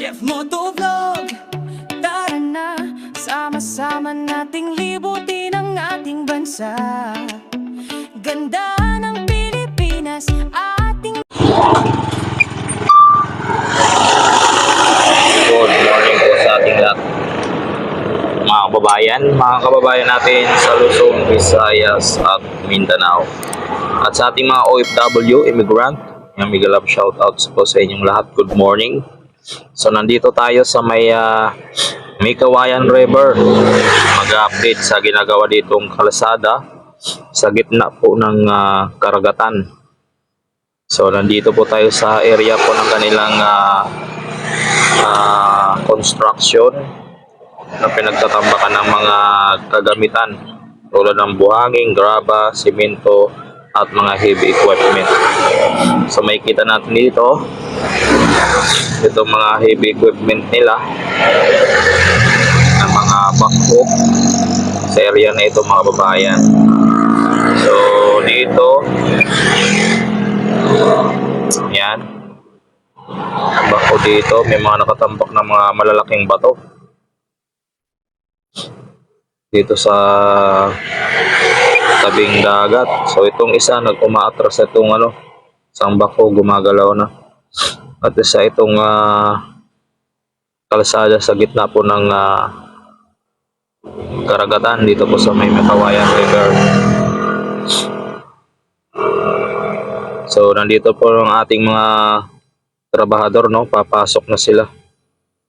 Jeff Motovlog. Tara na, sama-sama nating libutin ang ating bansa. Ganda ng Pilipinas, ating... Good morning po sa ating lahat, mga kababayan natin sa Luzon, Visayas at Mindanao, at sa ating mga OFW, immigrant. Yung mega love shoutouts po sa inyong lahat. Good morning. So nandito tayo sa may Kawayan River, mag-update sa ginagawa ditong kalsada sa gitna po ng karagatan. So nandito po tayo sa area po ng kanilang construction na pinagtatambakan ng mga kagamitan tulad ng buhangin, graba, simento at mga heavy equipment. So may kita natin dito itong mga heavy equipment nila ng mga backhoe sa area na ito, mga babayan. So dito yan, ang backhoe dito, may mga nakatambak na mga malalaking bato dito sa tabing dagat. So itong isa umaatras itong isang backhoe, gumagalaw na. At isa itong kalsada sa gitna po ng karagatan dito po sa may Kawayan River. So nandito po ang ating mga trabahador, papasok na sila.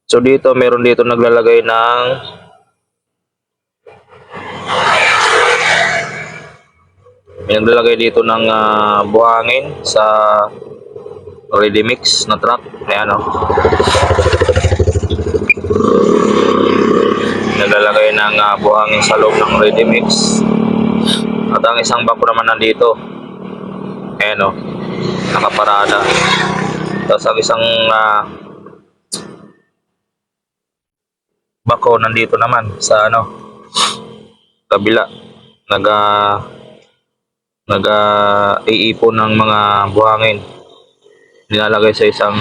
So dito meron dito naglalagay ng dito ng buhangin sa ready mix na truck. Ayan, naglalagay ng buhangin sa loob ng ready mix. At ang isang bako naman nandito, ayan, nakaparada. Tapos ang isang bako nandito naman sa kabila, iipon ng mga buhangin, nilalagay sa isang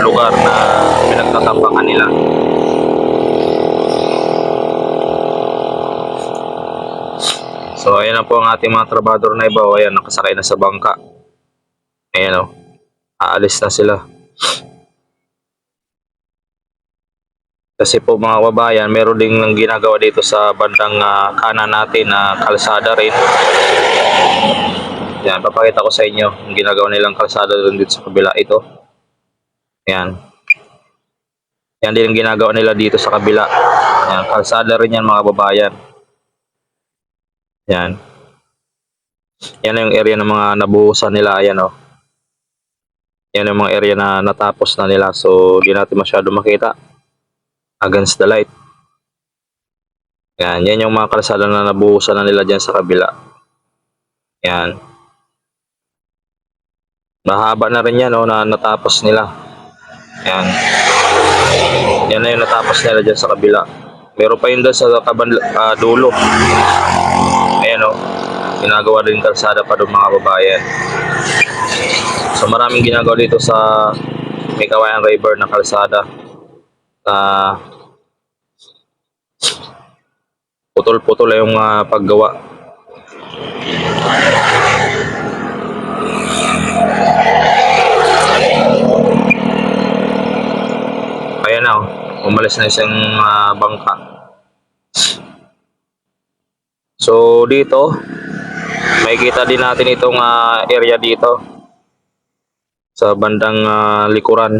lugar na pinagtatambakan nila. So ayan na po ang ating mga trabador na iba. Ayan, nakasakay na sa bangka. Ayan, aalis na sila. Kasi po, mga kababayan, meron ding ginagawa dito sa bandang kanan natin na kalsada rin. Yan, papakita ko sa inyo yung ginagawa nilang kalsada dito sa kabila. Ito. Yan. Yan din ang ginagawa nila dito sa kabila. Yan, kalsada rin yan, mga kababayan. Yan. Yan yung area ng mga nabuhusan nila. Ayan, yan yung mga area na natapos na nila. So, di natin masyado makita against the light. Yan, yan yung mga kalsada na nabuhusan na nila dyan sa kabila. Yan. Mahaba na rin yan, na natapos nila. Yan. Yan na yung natapos nila dyan sa kabila. Meron pa yun doon sa dulo. Ayan, ginagawa din kalsada pa doon, mga babayan. So maraming ginagawa dito sa may Kawayan River na kalsada. Putol-putol yung paggawa. Ayan na, umalis na isang bangka. So dito makikita din natin itong area dito sa bandang likuran.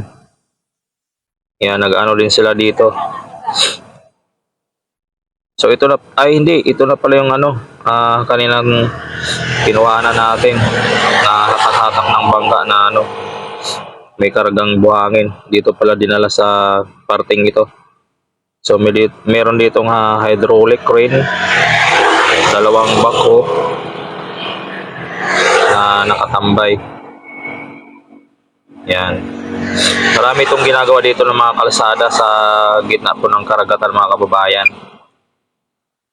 Yan, nag-ano din sila dito. So ito na, ito na pala yung kaninang kinuha na natin na hatak-hatak ng bangka na may kargang buhangin. Dito pala dinala sa parting ito. So meron ditong hydraulic crane, dalawang backhoe na nakatambay. Yan. Marami itong ginagawa dito ng mga kalsada sa gitna po ng karagatan, mga kababayan.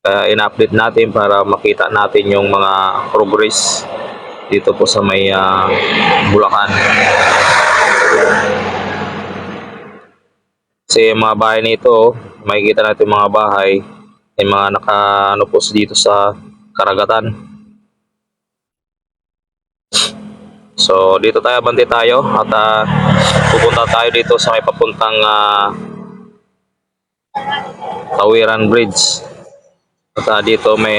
In-update natin para makita natin yung mga progress dito po sa may Bulacan. Kasi yung mga bahay nito, makikita natin yung mga bahay ay mga ano po dito sa karagatan. So dito tayo, bante tayo at pupunta tayo dito sa may papuntang Tawiran Bridge. At dito may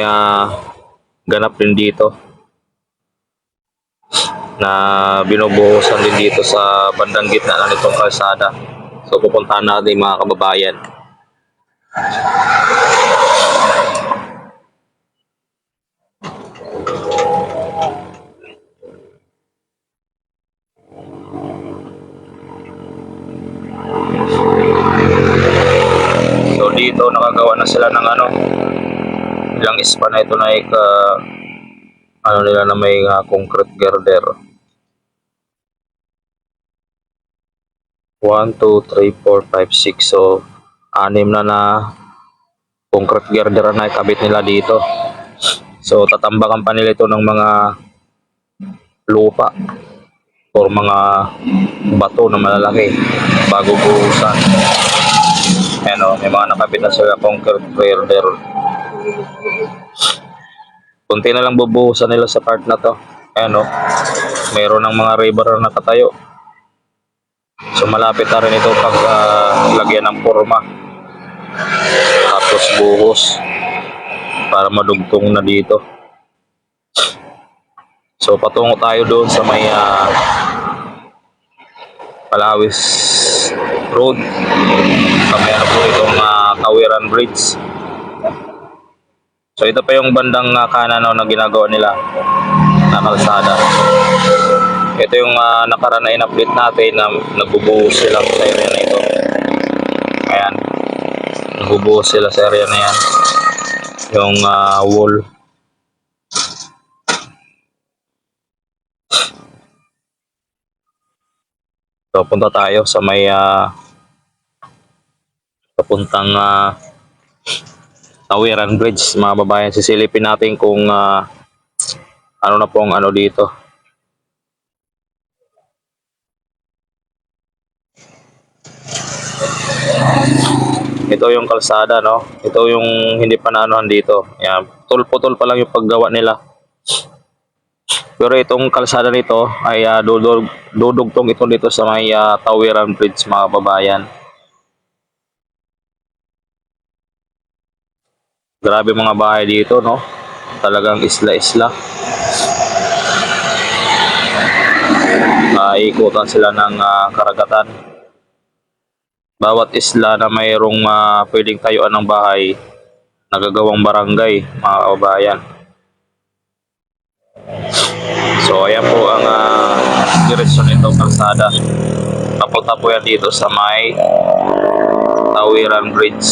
ganap din dito na binubuhusan din dito sa bandang gitna na nitong kalsada. So pupuntahan natin mga kababayan. So dito nakagawa na sila ng ilang span na ito na nila na may concrete girder. 1, 2, 3, 4, 5, 6. So 6 na concrete girder na ikabit nila dito. So tatambakan pa nila ito ng mga lupa or mga bato na malalaki bago buhusan. May mga nakabit na sila concrete girder. Kunti na lang bubuhusan nila sa part na to. Mayroon ng mga rebar na nakatayo. So malapit na rin ito pag lagyan ng forma. Tapos buhos para madugtong na dito. So patungo tayo doon sa may Palawis Road. Sa may po itong Tawiran Bridge. So ito pa yung bandang kanan na ginagawa nila na kalsada. Ito yung nakaraan na in-update natin na nagbubuhos sila sa area na ito. Ayan. Nagbubuhos sila sa area na yan. Yung wall. So punta tayo sa may papuntang Tawiran Bridge, mga babayan. Sisilipin natin kung ano na pong dito. Ito yung kalsada, no? Ito yung hindi pa naanuhan dito. Yan, putol-putol pa lang yung paggawa nila. Pero itong kalsada nito ay dudugtong ito dito sa may Tawiran Bridge, mga babayan. Grabe mga bahay dito, no? Talagang isla-isla. Ikutan sila ng karagatan. Bawat isla na mayroong pwedeng tayuan ng bahay, nagagawang barangay, mga kababayan. So ayan po ang direksyon nito kalsada. Papunta po yan dito sa may Tawiran Bridge.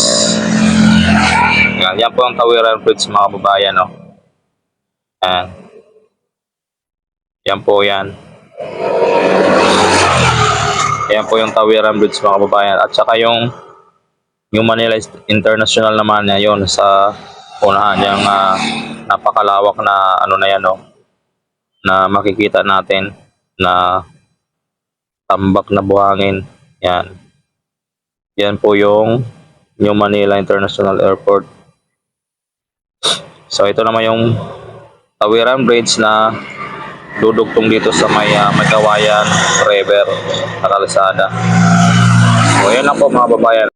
Yan po ang Tawiran Bridge, mga kababayan, no? Yan po yan. Yan po yung Tawiran Bridge, mga kababayan. At saka yung Manila International naman yun sa unahan. Yung napakalawak na na yan, no? Na makikita natin na tambak na buhangin. Yan. Yan po yung New Manila International Airport. So ito naman yung Tawiran Bridge na dudugtong dito sa may Magawayan River na kalsada. So yan lang po, mga babayan.